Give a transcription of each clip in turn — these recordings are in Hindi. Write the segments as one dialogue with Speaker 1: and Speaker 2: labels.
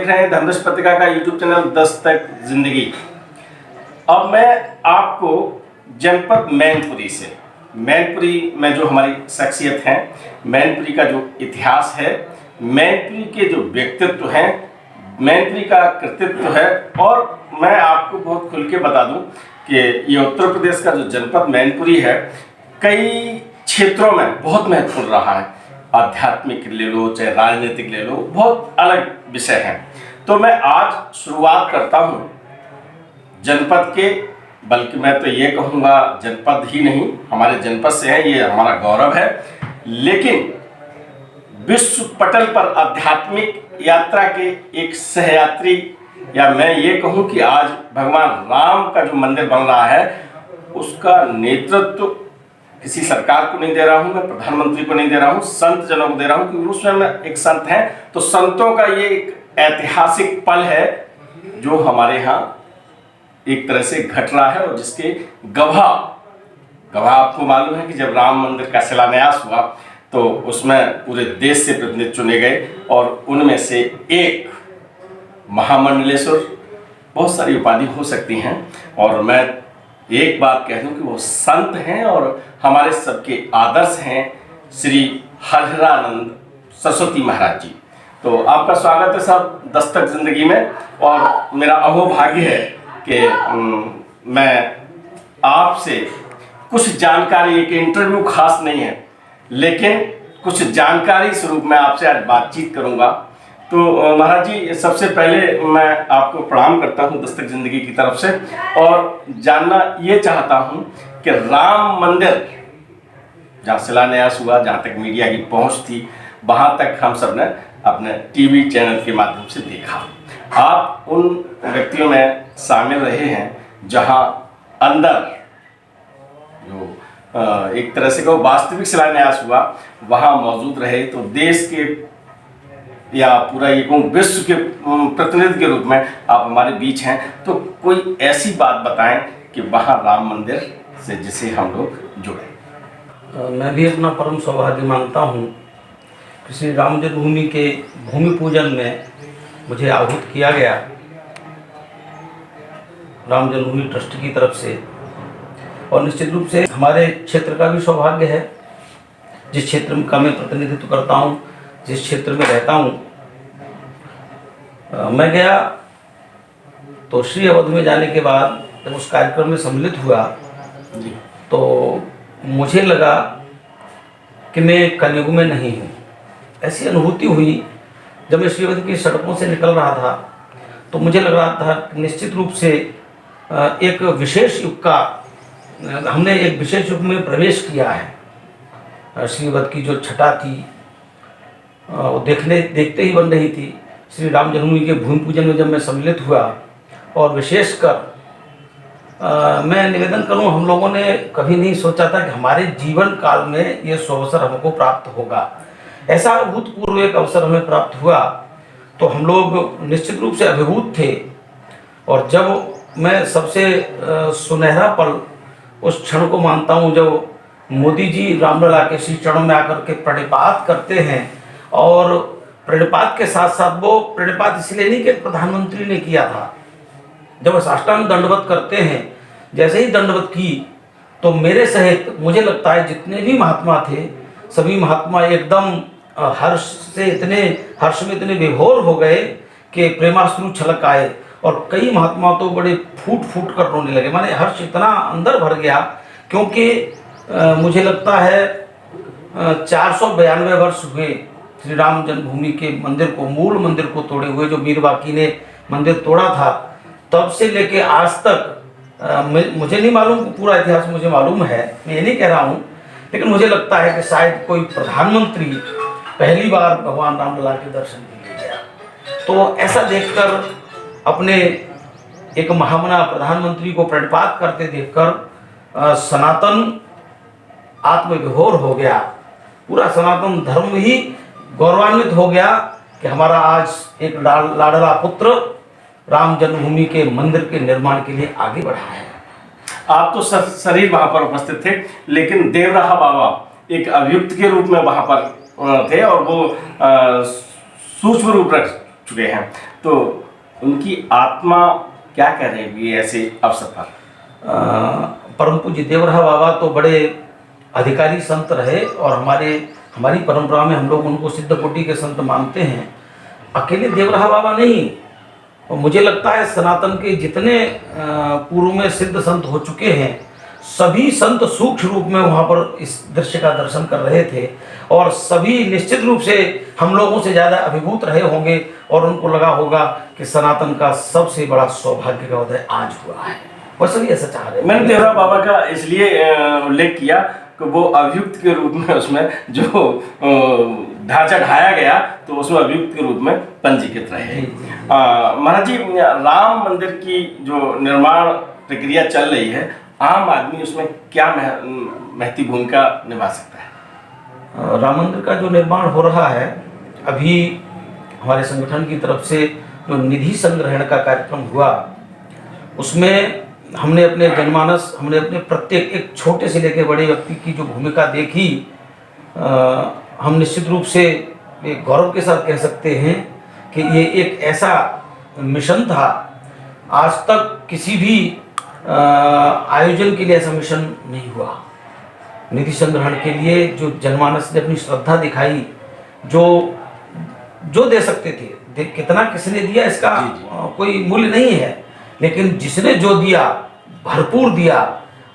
Speaker 1: देख रहे हैं धर्मदर्श पत्रिका का यूट्यूब चैनल दस्तक जिंदगी। अब मैं आपको जनपद मैनपुरी में जो हमारी शख्सियत है, मैनपुरी का जो इतिहास है, मैनपुरी के जो व्यक्तित्व हैं, मैनपुरी का कृतित्व है, और मैं आपको बहुत खुल के बता दूं कि ये उत्तर प्रदेश का जो जनपद मैनपुरी है कई क्षेत्रों में बहुत महत्वपूर्ण रहा है। आध्यात्मिक ले लो चाहे राजनीतिक ले लो, बहुत अलग विषय है। तो मैं आज शुरुआत करता हूँ जनपद के, बल्कि मैं तो ये कहूँगा जनपद ही नहीं, हमारे जनपद से है, ये हमारा गौरव है। लेकिन विश्व पटल पर आध्यात्मिक यात्रा के एक सहयात्री, या मैं ये कहूँ कि आज भगवान राम का जो मंदिर बन रहा है उसका नेतृत्व किसी सरकार को नहीं दे रहा हूं, मैं प्रधानमंत्री को नहीं दे रहा हूं, संत जनों को दे रहा हूं, क्योंकि उसमें मैं एक संत हैं। तो संतों का ये एक ऐतिहासिक पल है जो हमारे यहाँ एक तरह से घट रहा है, और जिसके गवाह आपको मालूम है कि जब राम मंदिर का शिलान्यास हुआ तो उसमें पूरे देश से प्रतिनिधि चुने गए, और उनमें से एक महामंडलेश्वर, बहुत सारी उपाधि हो सकती हैं, और मैं एक बात कह दूं कि वो संत हैं और हमारे सबके आदर्श हैं, श्री हरिहरानंद सरस्वती महाराज जी। तो आपका स्वागत है साहब दस्तक जिंदगी में, और मेरा अहोभाग्य है कि मैं आपसे कुछ जानकारी, एक इंटरव्यू खास नहीं है लेकिन कुछ जानकारी स्वरूप मैं आपसे आज बातचीत करूंगा। तो महाराज जी, सबसे पहले मैं आपको प्रणाम करता हूं दस्तक जिंदगी की तरफ से, और जानना ये चाहता हूं कि राम मंदिर जहाँ शिलान्यास हुआ, जहाँ तक मीडिया की पहुंच थी, वहाँ तक हम सब ने अपने टीवी चैनल के माध्यम से देखा। आप उन व्यक्तियों में शामिल रहे हैं जहाँ अंदर जो एक तरह से कहो वास्तविक शिलान्यास हुआ वहाँ मौजूद रहे। तो देश के या पूरा ये कहूँ विश्व के प्रतिनिधि के रूप में आप हमारे बीच हैं, तो कोई ऐसी बात बताएं कि वहाँ राम मंदिर से जिसे हम लोग जुड़े।
Speaker 2: मैं भी अपना परम सौभाग्य मानता हूँ कि श्री राम जन्मभूमि के भूमि पूजन में मुझे आहूत किया गया राम जन्मभूमि ट्रस्ट की तरफ से, और निश्चित रूप से हमारे क्षेत्र का भी सौभाग्य है, जिस क्षेत्र का मैं प्रतिनिधित्व करता हूँ, जिस क्षेत्र में रहता हूँ। मैं गया तो श्री अवध में जाने के बाद जब उस कार्यक्रम में सम्मिलित हुआ तो मुझे लगा कि मैं कलयुग में नहीं हूँ। ऐसी अनुभूति हुई जब मैं श्री अवध की सड़कों से निकल रहा था, तो मुझे लग रहा था कि निश्चित रूप से एक विशेष युग का, हमने एक विशेष युग में प्रवेश किया है। श्री अवध की जो छटा थी वो देखते ही बन रही थी। श्री राम जन्मभूमि के भूमि पूजन में जब मैं सम्मिलित हुआ, और विशेषकर मैं निवेदन करूं, हम लोगों ने कभी नहीं सोचा था कि हमारे जीवन काल में ये अवसर हमको प्राप्त होगा। ऐसा अभूतपूर्व एक अवसर हमें प्राप्त हुआ तो हम लोग निश्चित रूप से अभिभूत थे। और जब मैं सबसे सुनहरा पल उस क्षण को मानता हूं जब मोदी जी रामलला के श्री चरणों में आकर के प्रणिपात करते हैं, और प्रणिपात के साथ साथ वो प्रणिपात इसलिए नहीं कि प्रधानमंत्री ने किया था, जब वो साष्टांग दंडवत करते हैं, जैसे ही दंडवत की तो मेरे सहित मुझे लगता है जितने भी महात्मा थे, सभी महात्मा एकदम हर्ष में इतने विभोर हो गए कि प्रेमाश्रु छलक आए, और कई महात्मा तो बड़े फूट कर रोने लगे। माने हर्ष इतना अंदर भर गया, क्योंकि मुझे लगता है 492 वर्ष हुए श्री राम जन्मभूमि के मंदिर को, मूल मंदिर को तोड़े हुए। जो मीर बाकी ने मंदिर तोड़ा था तब से लेके आज तक मुझे नहीं मालूम, पूरा इतिहास मुझे मालूम है, मैं ये नहीं कह रहा हूँ, लेकिन मुझे लगता है कि शायद कोई प्रधानमंत्री पहली बार भगवान रामलला के दर्शन के लिए गया। तो ऐसा देखकर, अपने एक महामना प्रधानमंत्री को प्रणिपात करते देखकर सनातन आत्मविभोर हो गया। पूरा सनातन धर्म ही गौरवान्वित हो गया कि हमारा आज एक लाडला पुत्र राम जन्मभूमि के मंदिर के निर्माण के लिए आगे बढ़ा है।
Speaker 1: आप तो शरीर वहां पर उपस्थित थे, लेकिन देवराहा बाबा एक अभियुक्त के रूप में वहां पर थे, और वो सूक्ष्म रूप चुके हैं, तो उनकी आत्मा क्या कह रही है ऐसे अवसर पर?
Speaker 2: परम पूज्य देवराहा बाबा तो बड़े अधिकारी संत रहे और हमारी परंपरा में हम लोग उनको सिद्ध कोटि के संत मानते हैं। अकेले देवराहा बाबा नहीं, और मुझे लगता है सनातन के जितने पूर्व में सिद्ध संत हो चुके हैं, सभी संत सूक्ष्म रूप में वहाँ पर इस दृश्य का दर्शन कर रहे थे और सभी निश्चित रूप से हम लोगों से ज़्यादा अभिभूत रहे होंगे और उनको लगा होगा कि सनातन का सबसे बड़ा सौभाग्य का उदय आज हुआ है। और सभी ऐसा चाह रहे हैं।
Speaker 1: मैंने देवराहा बाबा का इसलिए उल्लेख किया कि वो अभियुक्त के रूप में उसमें जो ढांचा ढाया गया तो उसमें अभियुक्त के रूप में पंजीकृत रहे। महाराज जी, राम मंदिर की जो निर्माण प्रक्रिया चल रही है, आम आदमी उसमें क्या महती भूमिका निभा सकता है?
Speaker 2: राम मंदिर का जो निर्माण हो रहा है, अभी हमारे संगठन की तरफ से जो निधि संग्रहण का कार्यक्रम हुआ, उसमें हमने अपने जनमानस, हमने अपने प्रत्येक एक छोटे से लेकर बड़े व्यक्ति की जो भूमिका देखी, हम निश्चित रूप से एक गौरव के साथ कह सकते हैं कि ये एक ऐसा मिशन था, आज तक किसी भी आयोजन के लिए ऐसा मिशन नहीं हुआ। निधि संग्रहण के लिए जो जनमानस ने अपनी श्रद्धा दिखाई, जो दे सकते थे, कितना किसने दिया इसका कोई मूल्य नहीं है, लेकिन जिसने जो दिया भरपूर दिया।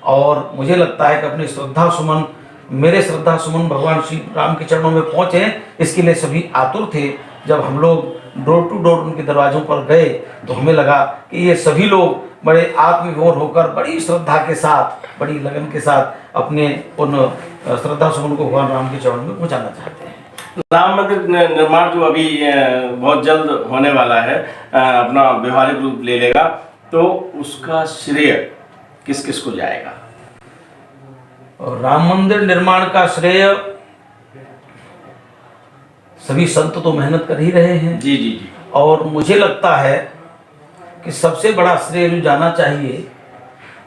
Speaker 2: और मुझे लगता है कि अपने श्रद्धा सुमन, मेरे श्रद्धा सुमन भगवान श्री राम के चरणों में पहुंचे, इसके लिए सभी आतुर थे। जब हम लोग डोर टू डोर उनके दरवाजों पर गए तो हमें लगा कि ये सभी लोग बड़े आत्मविभोर होकर बड़ी श्रद्धा के साथ, बड़ी लगन के साथ अपने उन श्रद्धा सुमन को भगवान राम के चरणों में पहुंचाना चाहते हैं।
Speaker 1: राम मंदिर निर्माण जो अभी बहुत जल्द होने वाला है, अपना व्यवहारिक रूप ले लेगा, तो उसका श्रेय किस किस को जाएगा?
Speaker 2: और राम मंदिर निर्माण का श्रेय सभी संत तो मेहनत कर ही रहे हैं।
Speaker 1: जी जी जी।
Speaker 2: और मुझे लगता है कि सबसे बड़ा श्रेय जो जाना चाहिए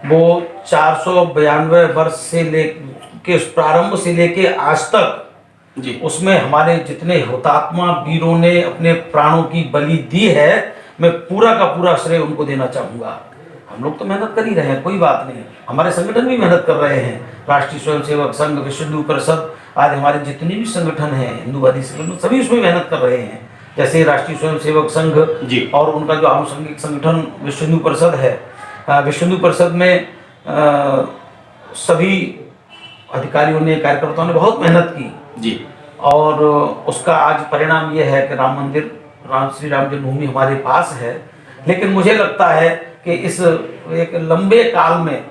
Speaker 2: वो 492 वर्ष से लेके प्रारंभ से लेके आज तक
Speaker 1: जी,
Speaker 2: उसमें हमारे जितने हुतात्मा वीरों ने अपने प्राणों की बलि दी है, मैं पूरा का पूरा श्रेय उनको देना चाहूँगा। हम लोग तो मेहनत कर ही रहे हैं, कोई बात नहीं, हमारे संगठन भी मेहनत कर रहे हैं। राष्ट्रीय स्वयंसेवक संघ, विश्व हिंदू परिषद, आज हमारे जितने भी संगठन हैं हिंदूवादी संगठन, सभी उसमें मेहनत कर रहे हैं। जैसे राष्ट्रीय स्वयंसेवक संघ
Speaker 1: जी,
Speaker 2: और उनका जो आनुषंगिक संगठन विश्व हिंदू परिषद है, विश्व हिंदू परिषद में सभी अधिकारियों ने, कार्यकर्ताओं ने बहुत मेहनत की
Speaker 1: जी,
Speaker 2: और उसका आज परिणाम ये है कि राम मंदिर, श्री राम जन्मभूमि हमारे पास है। लेकिन मुझे लगता है कि इस एक लंबे काल में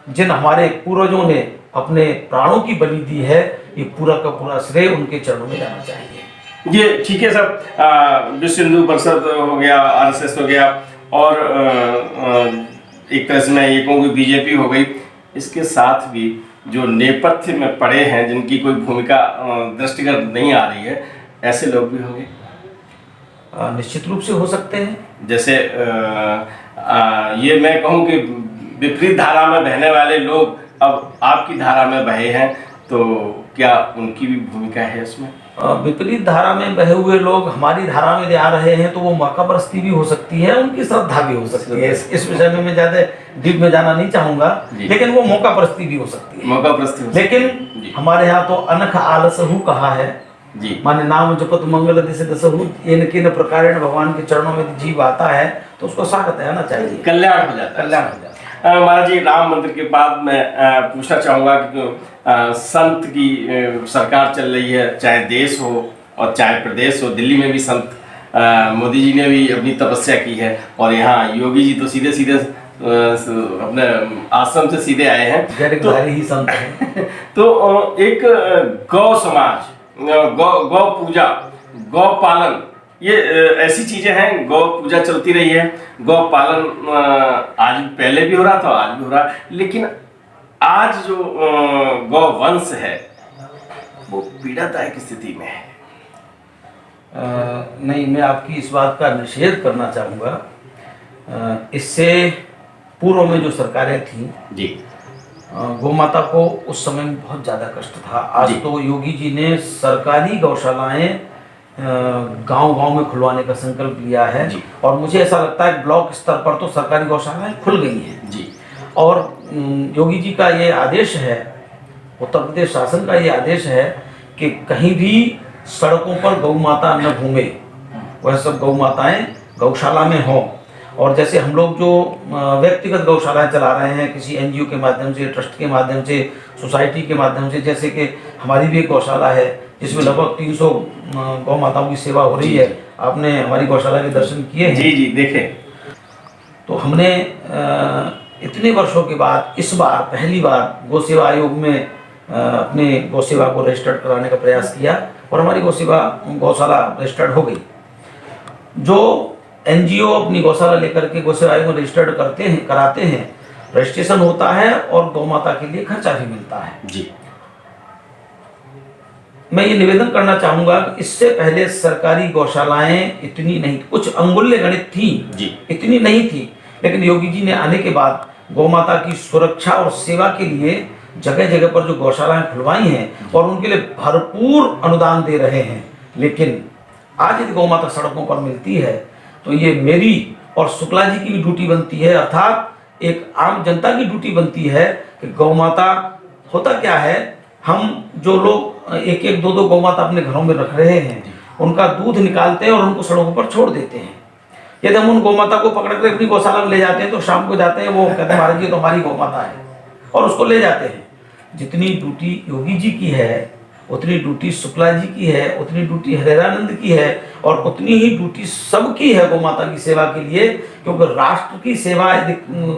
Speaker 2: जिन हमारे पूर्वजों ने अपने प्राणों की बलि दी है, ये पूरा का पूरा श्रेय उनके चरणों में जाना चाहिए।
Speaker 1: ये ठीक है सर। विश्व हिंदू परिषद हो गया, आरएसएस हो गया, और एक तरह से मैं ये कहूँ कि बीजेपी हो गई, इसके साथ भी जो नेपथ्य में पड़े हैं, जिनकी कोई भूमिका दृष्टिगत नहीं आ रही है, ऐसे लोग भी होंगे?
Speaker 2: निश्चित रूप से हो सकते हैं।
Speaker 1: जैसे ये मैं कहूँ कि विपरीत धारा में बहने वाले लोग अब आपकी धारा में बहे हैं, तो क्या उनकी भी भूमिका है इसमें?
Speaker 2: विपरीत धारा में बहे हुए लोग हमारी धारा में आ रहे हैं, तो वो मौका परस्ती भी हो सकती है, उनकी श्रद्धा भी हो सकती है। इस विषय में मैं ज्यादा डीप में जाना नहीं चाहूंगा, लेकिन वो मौका परस्ती भी हो सकती है।
Speaker 1: मौका परस्ती,
Speaker 2: लेकिन हमारे यहाँ तो अनख आलसहु कहा है
Speaker 1: जी,
Speaker 2: माने नाम जपत मंगल दिसे दसहु, इनके प्रकारेण भगवान के चरणों में जीव आता है तो उसको स्वागत है आना चाहिए,
Speaker 1: कल्याण हो जाता है,
Speaker 2: कल्याण हो जाता है।
Speaker 1: महाराज जी, राम मंदिर के बाद मैं पूछना चाहूँगा कि संत की सरकार चल रही है, चाहे देश हो और चाहे प्रदेश हो। दिल्ली में भी संत मोदी जी ने भी अपनी तपस्या की है, और यहाँ योगी जी तो सीधे सीधे अपने आश्रम से सीधे आए हैं, तो
Speaker 2: ही संत हैं।
Speaker 1: तो एक गौ समाज, गौ पूजा, गौ पालन, ये ऐसी चीजें हैं। गौ पूजा चलती रही है, गौ पालन आज पहले भी हो रहा था, आज भी हो रहा है, लेकिन आज जो गौ वंश है वो पीड़ादायक स्थिति में है।
Speaker 2: नहीं, मैं आपकी इस बात का निषेध करना चाहूँगा। इससे पूर्व में जो सरकारें थीं
Speaker 1: जी,
Speaker 2: गौ माता को उस समय में बहुत ज़्यादा कष्ट था। आज तो योगी जी ने सरकारी गौशालाएं गांव-गांव में खुलवाने का संकल्प लिया है।
Speaker 1: जी।
Speaker 2: और मुझे ऐसा लगता है ब्लॉक स्तर पर तो सरकारी गौशालाएं खुल गई हैं।
Speaker 1: जी।
Speaker 2: और योगी जी का ये आदेश है, उत्तर प्रदेश शासन का ये आदेश है कि कहीं भी सड़कों पर गौ माता न घूमे, वह सब गौ माताएं गौशाला में हों। और जैसे हम लोग जो व्यक्तिगत गौशालाएं चला रहे हैं, किसी एनजीओ के माध्यम से, ट्रस्ट के माध्यम से, सोसाइटी के माध्यम से, जैसे कि हमारी भी एक गौशाला है जिसमें लगभग 300 गौ माताओं की सेवा हो रही है। आपने हमारी गौशाला के दर्शन किए हैं?
Speaker 1: जी जी देखे।
Speaker 2: तो हमने इतने वर्षों के बाद इस बार पहली बार गौ सेवा आयोग में अपने गौ सेवा को रजिस्टर्ड कराने का प्रयास किया और हमारी गौशाला रजिस्टर्ड हो गई। जो एनजीओ अपनी गौशाला लेकर के गौ सेवा आयोग में रजिस्टर्ड कराते हैं, रजिस्ट्रेशन होता है और गौ माता के लिए खर्चा भी मिलता है।
Speaker 1: जी।
Speaker 2: मैं ये निवेदन करना चाहूंगा कि इससे पहले सरकारी गौशालाएं इतनी नहीं, कुछ अंगुल्य गणित थी
Speaker 1: जी,
Speaker 2: इतनी नहीं थी, लेकिन योगी जी ने आने के बाद गौ माता की सुरक्षा और सेवा के लिए जगह जगह पर जो गौशालाएं खुलवाई हैं और उनके लिए भरपूर अनुदान दे रहे हैं। लेकिन आज यदि गौ माता सड़कों पर मिलती है तो ये मेरी और शुक्ला जी की भी ड्यूटी बनती है, अर्थात एक आम जनता की ड्यूटी बनती है कि गौ माता, होता क्या है, हम जो लोग एक एक दो दो गौ माता अपने घरों में रख रहे हैं, उनका दूध निकालते हैं और उनको सड़कों पर छोड़ देते हैं। यदि हम उन गौ माता को पकड़ कर अपनी गौशाला में ले जाते हैं तो शाम को जाते हैं, वो कहते हैं महाराज जी तो हमारी गौ माता है, और उसको ले जाते हैं। जितनी ड्यूटी योगी जी की है उतनी ड्यूटी शुक्ला जी की है, उतनी ड्यूटी हरेरानंद की है, और उतनी ही ड्यूटी सबकी है गौ माता की सेवा के लिए। क्योंकि राष्ट्र की सेवा यदि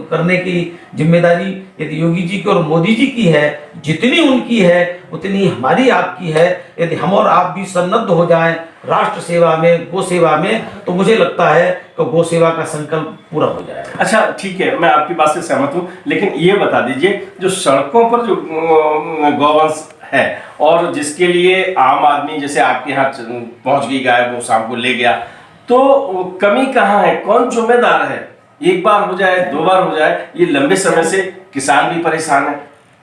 Speaker 2: करने की जिम्मेदारी यदि योगी जी की और मोदी जी की है, जितनी उनकी है उतनी हमारी आपकी है। यदि हम और आप भी सन्नद्ध हो जाएं राष्ट्र सेवा में, गौ सेवा में, तो मुझे लगता है कि गौ सेवा का संकल्प पूरा हो जाएगा।
Speaker 1: अच्छा ठीक है, मैं आपकी बात से सहमत हूँ, लेकिन ये बता दीजिए जो सड़कों पर जो गौवंश है और जिसके लिए आम आदमी जैसे आपके यहाँ पहुंच गई गाय, वो शाम को ले गया, तो कमी कहाँ है, कौन जिम्मेदार है? एक बार हो जाए, दो बार हो जाए, ये लंबे समय से किसान भी परेशान है।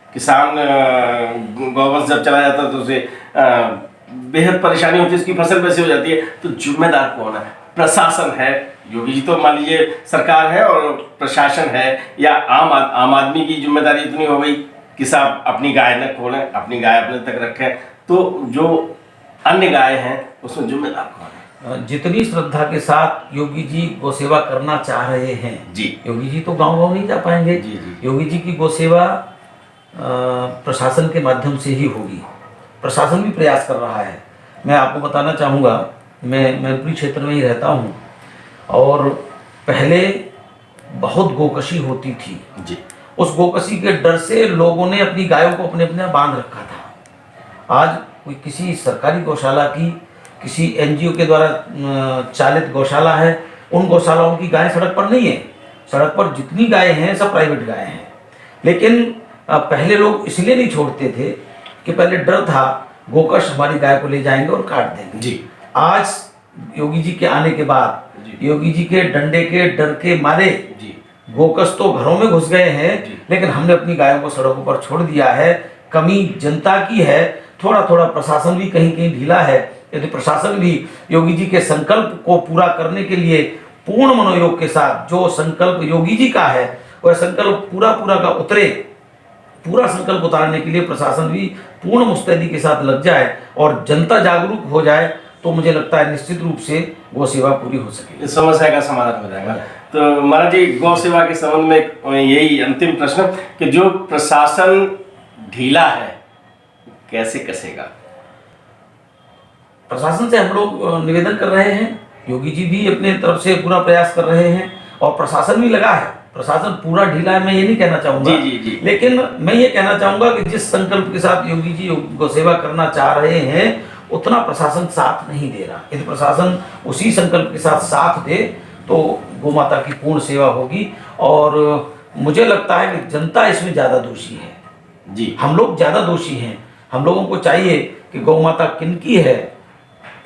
Speaker 1: किसान गौवंश जब चला जाता है तो उसे बेहद परेशानी होती है, उसकी फसल वैसे हो जाती है। तो जिम्मेदार कौन है? प्रशासन है, योगी जी तो मान लीजिए सरकार है, और प्रशासन है, या आम आदमी की जिम्मेदारी इतनी हो गई कि साहब अपनी गाय न खोलें, अपनी गाय अपने तक रखें, तो जो अन्य गाय हैं उसमें जिम्मेदार कौन है?
Speaker 2: जितनी श्रद्धा के साथ योगी जी गौ सेवा करना चाह रहे हैं
Speaker 1: जी,
Speaker 2: योगी जी तो गांव-गांव नहीं जा पाएंगे।
Speaker 1: जी जी,
Speaker 2: योगी जी की गौ सेवा प्रशासन के माध्यम से ही होगी। प्रशासन भी प्रयास कर रहा है। मैं आपको बताना चाहूँगा, मैं मैनपुरी क्षेत्र में ही रहता हूँ, और पहले बहुत गोकशी होती थी
Speaker 1: जी।
Speaker 2: उस गोकशी के डर से लोगों ने अपनी गायों को अपने अपने बांध रखा था। आज कोई किसी सरकारी गौशाला की, किसी एनजीओ के द्वारा चालित गौशाला है, उन गौशालाओं की गायें सड़क पर नहीं है। सड़क पर जितनी गायें हैं सब प्राइवेट गायें हैं। लेकिन पहले लोग इसलिए नहीं छोड़ते थे कि पहले डर था गोकश हमारी गाय को ले जाएंगे और काट देंगे।
Speaker 1: जी।
Speaker 2: आज योगी जी के आने के बाद, योगी जी के डंडे के डर के मारे
Speaker 1: जी,
Speaker 2: गोकश तो घरों में घुस गए हैं, लेकिन हमने अपनी गायों को सड़कों पर छोड़ दिया है। कमी जनता की है, थोड़ा थोड़ा प्रशासन भी कहीं कहीं ढीला है। यदि प्रशासन भी योगी जी के संकल्प को पूरा करने के लिए पूर्ण मनोयोग के साथ, जो संकल्प योगी जी का है वह संकल्प पूरा का उतरे, पूरा संकल्प उतारने के लिए प्रशासन भी पूर्ण मुस्तैदी के साथ लग जाए और जनता जागरूक हो जाए, तो मुझे लगता है निश्चित रूप से गौ सेवा पूरी हो सकेगी,
Speaker 1: इस समस्या का समाधान हो जाएगा। तो महाराज जी, गौ सेवा के संबंध में यही अंतिम प्रश्न कि जो प्रशासन ढीला है कैसे कसेगा?
Speaker 2: प्रशासन से हम लोग निवेदन कर रहे हैं, योगी जी भी अपने तरफ से पूरा प्रयास कर रहे हैं और प्रशासन भी लगा है। प्रशासन पूरा ढीला है मैं ये नहीं कहना चाहूँगा,
Speaker 1: जी।
Speaker 2: लेकिन मैं ये कहना चाहूँगा कि जिस संकल्प के साथ योगी जी गौ सेवा करना चाह रहे हैं उतना प्रशासन साथ नहीं दे रहा। यदि प्रशासन उसी संकल्प के साथ दे तो गौ माता की पूर्ण सेवा होगी। और मुझे लगता है कि जनता इसमें ज़्यादा दोषी है जी, हम लोग ज़्यादा दोषी हैं। हम लोगों को चाहिए कि गौ माता किनकी है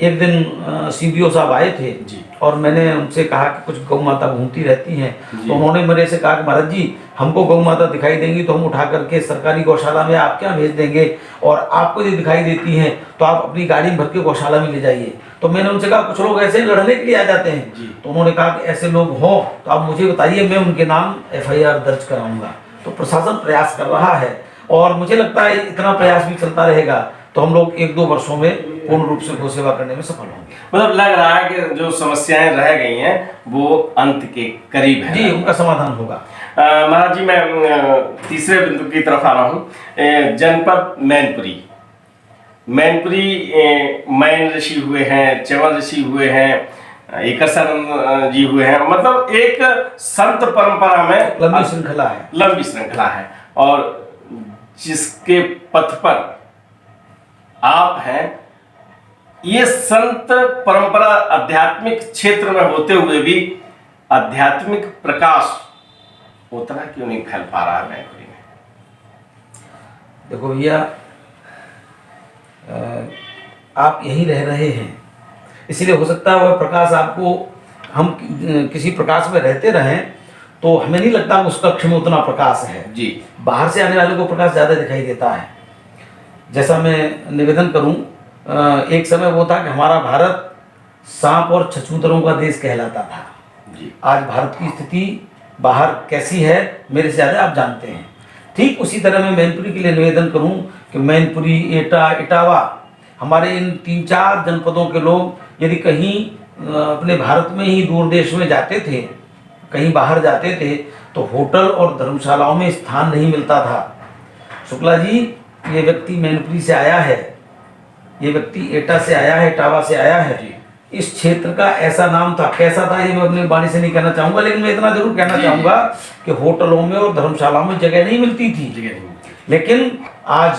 Speaker 2: एक दिन CBO साहब आए थे
Speaker 1: जी।
Speaker 2: और मैंने उनसे कहा कि कुछ गौ माता घूमती रहती हैं,
Speaker 1: जी।
Speaker 2: तो उन्होंने मेरे से कहा कि महाराज जी, हमको गौ माता दिखाई देंगी तो हम उठा करके सरकारी गौशाला में आपके यहाँ भेज देंगे, और आपको यदि दिखाई देती हैं तो आप अपनी गाड़ी में भर के गौशाला में ले जाइए। तो मैंने उनसे कहा कुछ लोग ऐसे लड़ने के लिए आ जाते हैं,
Speaker 1: जी।
Speaker 2: तो उन्होंने कहा कि ऐसे लोग हों तो आप मुझे बताइए, मैं उनके नाम FIR दर्ज कराऊंगा। तो प्रशासन प्रयास कर रहा है और मुझे लगता है इतना प्रयास भी चलता रहेगा तो हम लोग 1-2 वर्षों में पूर्ण रूप से गौ सेवा करने में सफल होंगे।
Speaker 1: मतलब लग रहा है कि जो समस्याएं रह गई हैं वो अंत के करीब है।
Speaker 2: जी, उनका समाधान होगा।
Speaker 1: महाराज जी, मैं तीसरे बिंदु की तरफ आ रहा हूँ। जनपद मैनपुरी, मैन ऋषि हुए हैं, च्यवन ऋषि हुए हैं, एकरसानंद जी हुए हैं, मतलब एक संत परंपरा में लंबी श्रृंखला है और जिसके पथ पर आप हैं, ये संत परंपरा आध्यात्मिक क्षेत्र में होते हुए भी आध्यात्मिक प्रकाश उतना क्यों नहीं फैल पा रहा है मैनपुरी में?
Speaker 2: देखो भैया, आप यहीं रह रहे हैं, इसीलिए हो सकता है वह प्रकाश आपको, हम किसी प्रकाश में रहते रहें तो हमें नहीं लगता उस कक्ष में उतना प्रकाश है
Speaker 1: जी।
Speaker 2: बाहर से आने वाले को प्रकाश ज़्यादा दिखाई देता है। जैसा मैं निवेदन करूं, एक समय वो था कि हमारा भारत सांप और छछूंदरों का देश कहलाता था
Speaker 1: जी।
Speaker 2: आज भारत की स्थिति बाहर कैसी है मेरे से ज़्यादा आप जानते हैं। ठीक उसी तरह मैं मैनपुरी के लिए निवेदन करूं कि मैनपुरी, एटा, इटावा, हमारे इन 3-4 जनपदों के लोग यदि कहीं अपने भारत में ही दूर देश में जाते थे, कहीं बाहर जाते थे, तो होटल और धर्मशालाओं में स्थान नहीं मिलता था। शुक्ला जी, ये व्यक्ति मैनपुरी से आया है, ये व्यक्ति एटा से आया है, इटावा से आया है। इस क्षेत्र का ऐसा नाम था, कैसा था ये मैं अपनी वाणी से नहीं कहना चाहूँगा, लेकिन मैं इतना जरूर कहना चाहूँगा कि होटलों में और धर्मशालाओं में जगह नहीं मिलती थी। लेकिन आज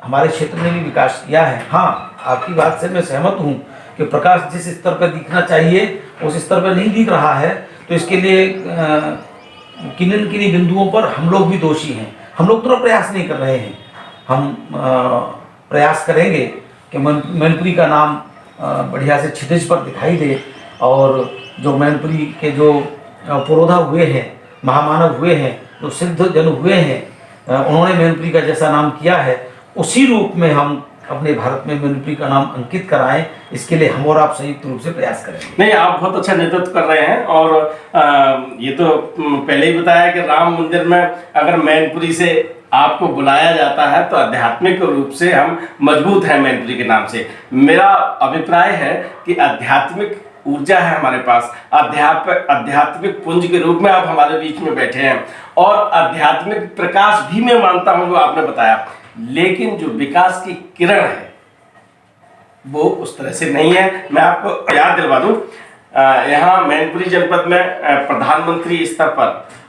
Speaker 2: हमारे क्षेत्र ने भी विकास किया है। हाँ, आपकी बात से मैं सहमत हूँ कि प्रकाश जिस स्तर पर दिखना चाहिए उस स्तर पर नहीं दिख रहा है, तो इसके लिए किन्हीं बिंदुओं पर हम लोग भी दोषी हैं। हम लोग थोड़ा प्रयास नहीं कर रहे हैं। हम प्रयास करेंगे कि मैनपुरी का नाम बढ़िया से क्षितिज पर दिखाई दे, और जो मैनपुरी के जो पुरोधा हुए हैं, महामानव हुए हैं, जो सिद्ध जन हुए हैं, उन्होंने मैनपुरी का जैसा नाम किया है उसी रूप में हम अपने भारत में मैनपुरी का नाम अंकित कराएं। इसके लिए हम और आप संयुक्त रूप से प्रयास करें।
Speaker 1: नहीं, आप बहुत अच्छा नेतृत्व कर रहे हैं और ये तो पहले ही बताया कि राम मंदिर में अगर मैनपुरी से आपको बुलाया जाता है तो आध्यात्मिक रूप से हम मजबूत हैं मैनपुरी के नाम से। मेरा अभिप्राय है कि आध्यात्मिक ऊर्जा है हमारे पास, आध्यात्मिक पुंज के रूप में आप हमारे बीच में बैठे हैं, और आध्यात्मिक प्रकाश भी मैं मानता हूं जो आपने बताया, लेकिन जो विकास की किरण है वो उस तरह से नहीं है। मैं आपको याद दिलवा दूं, यहाँ मैनपुरी जनपद में प्रधानमंत्री स्तर पर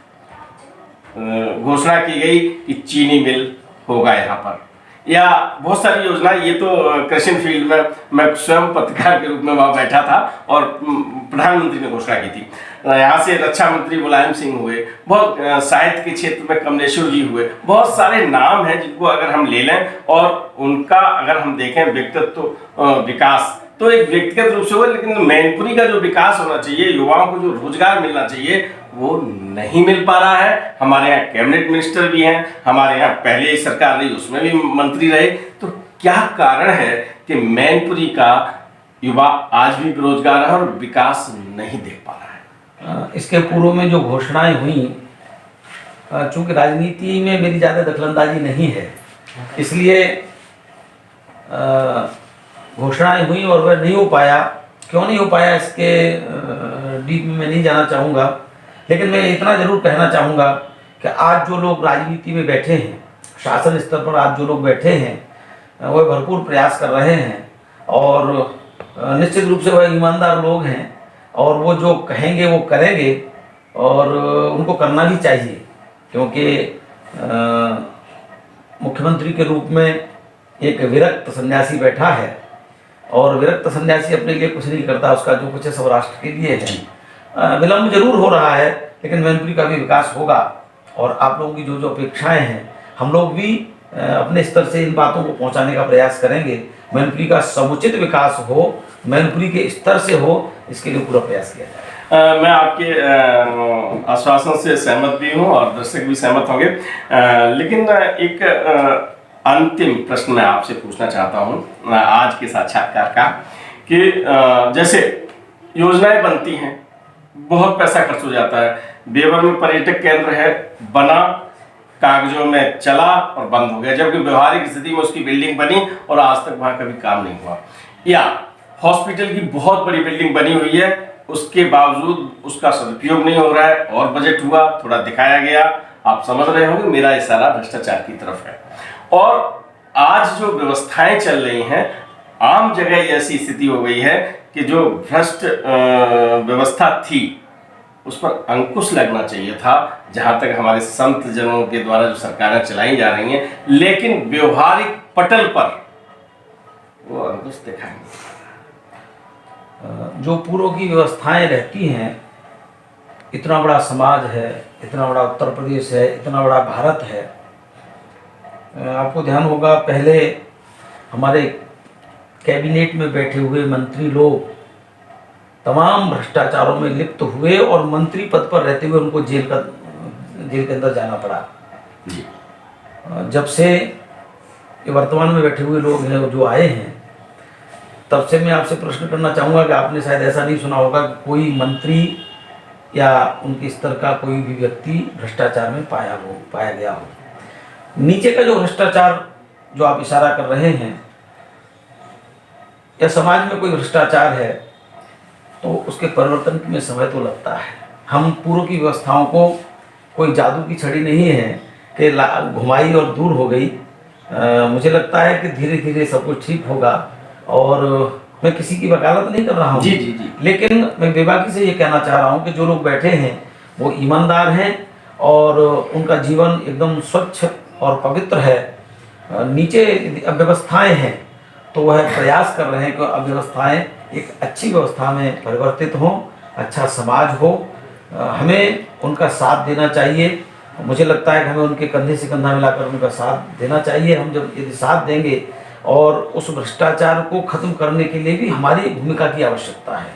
Speaker 1: घोषणा की गई कि चीनी मिल होगा यहाँ पर, या बहुत सारी योजना। ये तो कृषि फील्ड में मैं स्वयं पत्रकार के रूप में वहाँ बैठा था और प्रधानमंत्री ने घोषणा की थी। यहाँ से रक्षा मंत्री मुलायम सिंह हुए, बहुत साहित्य के क्षेत्र में कमलेश्वर जी हुए, बहुत सारे नाम हैं जिनको अगर हम ले लें और उनका अगर हम देखें व्यक्तित्व विकास तो एक व्यक्तिगत रूप से हुआ, लेकिन मैनपुरी का जो विकास होना चाहिए, युवाओं को जो रोजगार मिलना चाहिए, वो नहीं मिल पा रहा है। हमारे यहाँ कैबिनेट मिनिस्टर भी हैं, हमारे यहाँ पहले ही सरकार रही उसमें भी मंत्री रहे, तो क्या कारण है कि मैनपुरी का युवा आज भी बेरोजगार है और विकास नहीं देख पा रहा है?
Speaker 2: इसके पूर्व में जो घोषणाएं हुई, चूंकि राजनीति में मेरी ज़्यादा दखलंदाजी नहीं है, इसलिए घोषणाएं हुई और वह नहीं हो पाया। क्यों नहीं हो पाया इसके डीप में मैं नहीं जाना चाहूँगा, लेकिन मैं इतना ज़रूर कहना चाहूँगा कि आज जो लोग राजनीति में बैठे हैं, शासन स्तर पर आज जो लोग बैठे हैं, वह भरपूर प्रयास कर रहे हैं और निश्चित रूप से वह ईमानदार लोग हैं और वो जो कहेंगे वो करेंगे और उनको करना भी चाहिए, क्योंकि मुख्यमंत्री के रूप में एक विरक्त सन्यासी बैठा है और विरक्त सन्यासी अपने लिए कुछ नहीं करता, उसका जो कुछ है सब राष्ट्र के लिए है। विलम्ब जरूर हो रहा है, लेकिन मैनपुरी का भी विकास होगा और आप लोगों की जो जो अपेक्षाएं हैं, हम लोग भी अपने स्तर से इन बातों को पहुंचाने का प्रयास करेंगे मैनपुरी का समुचित विकास हो, मैनपुरी के स्तर से हो, इसके लिए पूरा प्रयास किया जाए।
Speaker 1: मैं आपके आश्वासन से सहमत भी हूं और दर्शक भी सहमत होंगे, लेकिन एक अंतिम प्रश्न मैं आपसे पूछना चाहता हूं आज के साक्षात्कार का कि जैसे योजनाएं बनती हैं, बहुत पैसा खर्च हो जाता है, बेवर में पर्यटक केंद्र है, बना, कागजों में चला और बंद हो गया, जबकि व्यवहारिक स्थिति में उसकी बिल्डिंग बनी और आज तक वहां कभी काम नहीं हुआ। या हॉस्पिटल की बहुत बड़ी बिल्डिंग बनी हुई है, उसके बावजूद उसका सदुपयोग नहीं हो रहा है, और बजट हुआ, थोड़ा दिखाया गया, आप समझ रहे होंगे मेरा इशारा भ्रष्टाचार की तरफ है। और आज जो व्यवस्थाएं चल रही हैं, आम जगह ऐसी स्थिति हो गई है कि जो भ्रष्ट व्यवस्था थी उस पर अंकुश लगना चाहिए था, जहां तक हमारे संत जनों के द्वारा जो सरकारें चलाई जा रही हैं, लेकिन व्यवहारिक पटल पर वो अंकुश दिखाई नहीं।
Speaker 2: जो पूर्व की व्यवस्थाएं रहती हैं, इतना बड़ा समाज है, इतना बड़ा उत्तर प्रदेश है, इतना बड़ा भारत है, आपको ध्यान होगा पहले हमारे कैबिनेट में बैठे हुए मंत्री लोग तमाम भ्रष्टाचारों में लिप्त हुए और मंत्री पद पर रहते हुए उनको जेल के अंदर जाना पड़ा।
Speaker 1: जी।
Speaker 2: जब से ये वर्तमान में बैठे हुए लोग हैं जो आए हैं, तब से मैं आपसे प्रश्न करना चाहूँगा कि आपने शायद ऐसा नहीं सुना होगा कि कोई मंत्री या उनके स्तर का कोई भी व्यक्ति भ्रष्टाचार में पाया गया हो। नीचे का जो भ्रष्टाचार जो आप इशारा कर रहे हैं, या समाज में कोई भ्रष्टाचार है तो उसके परिवर्तन में समय तो लगता है। हम पूर्व की व्यवस्थाओं को कोई जादू की छड़ी नहीं है कि घुमाई और दूर हो गई। मुझे लगता है कि धीरे धीरे सब कुछ ठीक होगा, और मैं किसी की वकालत नहीं कर रहा हूँ।
Speaker 1: जी जी जी।
Speaker 2: लेकिन मैं बेबाकी से ये कहना चाह रहा हूँ कि जो लोग बैठे हैं वो ईमानदार हैं और उनका जीवन एकदम स्वच्छ और पवित्र है। नीचे अव्यवस्थाएं हैं तो वह प्रयास कर रहे हैं कि अव्यवस्थाएं एक अच्छी व्यवस्था में परिवर्तित हों, अच्छा समाज हो। हमें उनका साथ देना चाहिए। मुझे लगता है कि हमें उनके कंधे से कंधा मिलाकर उनका साथ देना चाहिए। हम जब यदि साथ देंगे और उस भ्रष्टाचार को खत्म करने के लिए भी हमारी भूमिका की आवश्यकता है,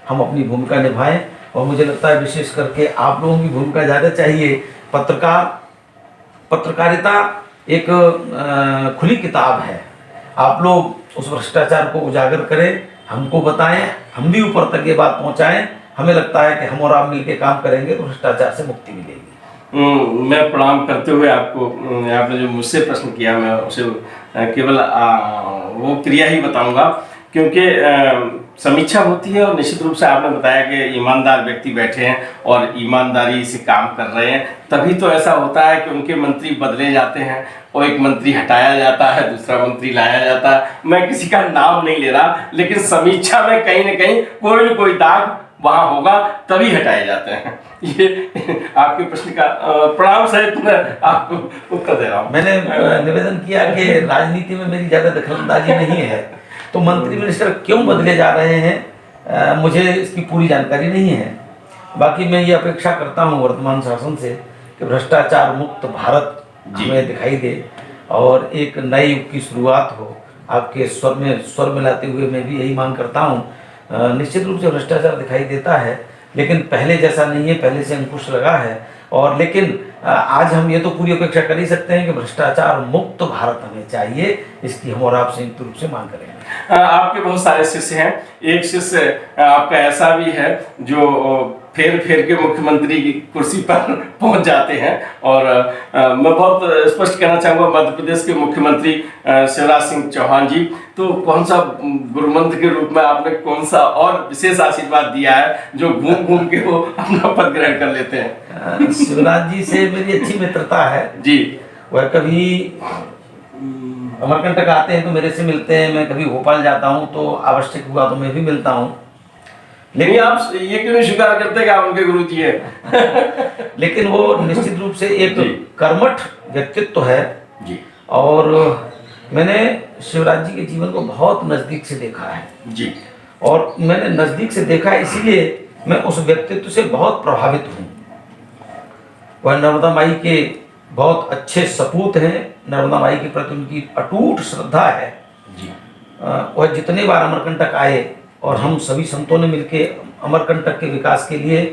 Speaker 2: हम अपनी भूमिका निभाएं। और मुझे लगता है विशेष करके आप लोगों की भूमिका ज़्यादा चाहिए। पत्रकारिता एक खुली किताब है। आप लोग उस भ्रष्टाचार को उजागर करें, हमको बताएं, हम भी ऊपर तक ये बात पहुंचाएं। हमें लगता है कि हम और आप मिलकर काम करेंगे तो भ्रष्टाचार से मुक्ति मिलेगी।
Speaker 1: मैं प्रणाम करते हुए आपको, आपने जो मुझसे प्रश्न किया मैं उसे केवल वो क्रिया ही बताऊंगा, क्योंकि समीक्षा होती है और निश्चित रूप से आपने बताया कि ईमानदार व्यक्ति बैठे हैं और ईमानदारी से काम कर रहे हैं, तभी तो ऐसा होता है कि उनके मंत्री बदले जाते हैं और एक मंत्री हटाया जाता है, दूसरा मंत्री लाया जाता है। मैं किसी का नाम नहीं ले रहा, लेकिन समीक्षा में कहीं ना कहीं कोई न कोई दाग वहाँ होगा, तभी हटाए जाते हैं। ये आपके प्रश्न का प्रणाम सहित मैं आपको उत्तर दे रहा हूँ।
Speaker 2: मैंने निवेदन किया कि राजनीति में मेरी ज़्यादा दखलंदाजी नहीं है, तो मंत्री मिनिस्टर क्यों बदले जा रहे हैं मुझे इसकी पूरी जानकारी नहीं है। बाकी मैं ये अपेक्षा करता हूँ वर्तमान शासन से कि भ्रष्टाचार मुक्त भारत हमें दिखाई दे और एक नए युग की शुरुआत हो। आपके स्वर मिलाते हुए मैं भी यही मांग करता हूँ। निश्चित रूप से भ्रष्टाचार दिखाई देता है, लेकिन पहले जैसा नहीं है, पहले से अंकुश लगा है। और लेकिन आज हम ये तो पूरी अपेक्षा कर ही सकते हैं कि भ्रष्टाचार मुक्त भारत हमें चाहिए। इसकी हम और आप संयुक्त रूप से मांग करेंगे।
Speaker 1: आपके बहुत सारे शिष्य हैं, एक शिष्य आपका ऐसा भी है जो फेर के मुख्यमंत्री की कुर्सी पर पहुंच जाते हैं। और मैं बहुत स्पष्ट कहना चाहूँगा, मध्य प्रदेश के मुख्यमंत्री शिवराज सिंह चौहान जी, तो कौन सा गुरुमंत्र के रूप में आपने कौन सा और विशेष आशीर्वाद दिया है जो घूम घूम के वो अपना पद ग्रहण कर लेते हैं?
Speaker 2: शिवराज जी से मेरी अच्छी मित्रता है
Speaker 1: जी।
Speaker 2: वह कभी अमरकंटक आते हैं तो मेरे से मिलते हैं, मैं कभी भोपाल जाता हूँ तो आवश्यक हुआ तो मैं भी मिलता हूँ।
Speaker 1: लेकिन आप ये क्यों नहीं स्वीकार करते कि आप उनके गुरु जी हैं?
Speaker 2: लेकिन वो निश्चित रूप से एक कर्मठ व्यक्तित्व है
Speaker 1: जी।
Speaker 2: और मैंने शिवराज जी के जीवन को बहुत नज़दीक से देखा है
Speaker 1: जी।
Speaker 2: और मैंने नज़दीक से देखा है, इसीलिए मैं उस व्यक्तित्व से बहुत प्रभावित हूँ। वह नर्मदा माई के बहुत अच्छे सपूत हैं, नर्मदा माई के प्रति उनकी अटूट श्रद्धा है।
Speaker 1: जी।
Speaker 2: वह जितने बार अमरकंटक आए और हम सभी संतों ने मिलकर अमरकंटक के विकास के लिए,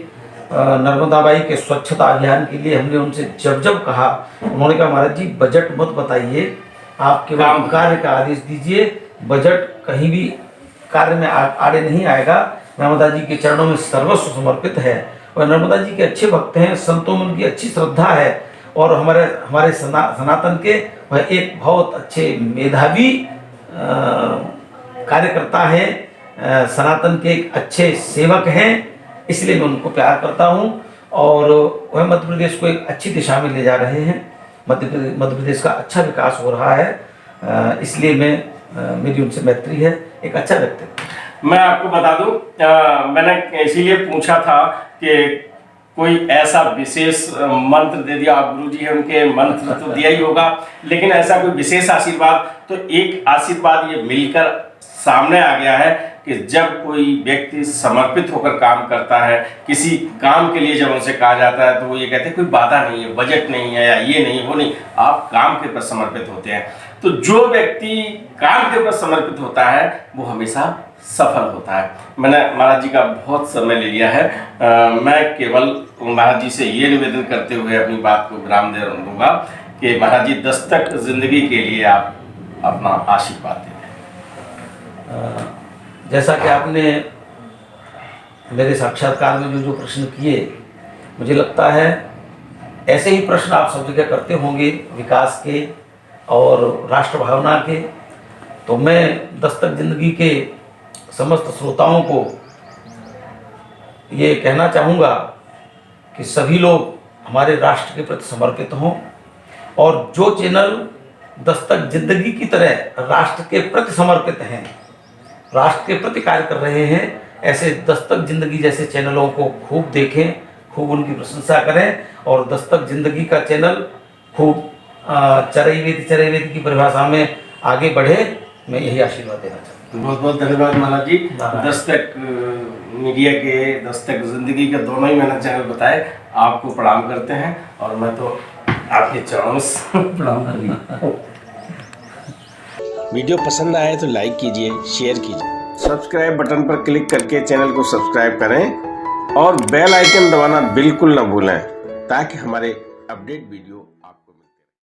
Speaker 2: नर्मदाबाई के स्वच्छता अभियान के लिए हमने उनसे जब जब कहा, उन्होंने कहा महाराज जी बजट मत बताइए, आप केवल कार्य का आदेश दीजिए, बजट कहीं भी कार्य में आड़े नहीं आएगा। नर्मदा जी के चरणों में सर्वस्व समर्पित है और नर्मदा जी के अच्छे भक्त हैं, संतों में उनकी अच्छी श्रद्धा है और हमारे सनातन के वह एक बहुत अच्छे मेधावी कार्यकर्ता है, सनातन के एक अच्छे सेवक हैं, इसलिए मैं उनको प्यार करता हूं और वह मध्य प्रदेश को एक अच्छी दिशा में ले जा रहे हैं। मध्य प्रदेश का अच्छा विकास हो रहा है, इसलिए मेरी उनसे मैत्री है, एक अच्छा व्यक्ति।
Speaker 1: मैं आपको बता दूं, मैंने इसीलिए पूछा था कि कोई ऐसा विशेष मंत्र दे दिया, आप गुरु जी हैं उनके मंत्र तो दिया ही होगा, लेकिन ऐसा कोई विशेष आशीर्वाद, तो एक आशीर्वाद ये मिलकर सामने आ गया है कि जब कोई व्यक्ति समर्पित होकर काम करता है, किसी काम के लिए जब उनसे कहा जाता है तो वो ये कहते हैं कोई बाधा नहीं है, बजट नहीं है या ये नहीं वो नहीं, आप काम के प्रति समर्पित होते हैं। तो जो व्यक्ति काम के प्रति समर्पित होता है वो हमेशा सफल होता है। मैंने महाराज जी का बहुत समय ले लिया है, मैं केवल महाराज जी से ये निवेदन करते हुए अपनी बात को विराम दे दूंगा कि महाराज जी दस्तक जिंदगी के लिए आप अपना आशीर्वाद दें।
Speaker 2: जैसा कि आपने मेरे साक्षात्कार में जो प्रश्न किए, मुझे लगता है ऐसे ही प्रश्न आप सब जगह करते होंगे विकास के और राष्ट्र भावना के। तो मैं दस्तक जिंदगी के समस्त श्रोताओं को ये कहना चाहूँगा कि सभी लोग हमारे राष्ट्र के प्रति समर्पित हों और जो चैनल दस्तक जिंदगी की तरह राष्ट्र के प्रति समर्पित हैं, राष्ट्र के प्रति कार्य कर रहे हैं, ऐसे दस्तक जिंदगी जैसे चैनलों को खूब देखें, खूब उनकी प्रशंसा करें और दस्तक जिंदगी का चैनल खूब चरैवेद की परिभाषा में आगे बढ़े। मैं यही आशीर्वाद देना चाहता हूँ।
Speaker 1: बहुत बहुत धन्यवाद महाराज जी। दस्तक मीडिया के, दस्तक जिंदगी के दोनों ही मैंने चैनल बताए, आपको प्रणाम करते हैं और मैं तो आपके चरणों से प्रणाम करूँगा।
Speaker 3: वीडियो पसंद आए तो लाइक कीजिए, शेयर कीजिए,
Speaker 1: सब्सक्राइब बटन पर क्लिक करके चैनल को सब्सक्राइब करें और बेल आइकन दबाना बिल्कुल ना भूलें ताकि हमारे अपडेट वीडियो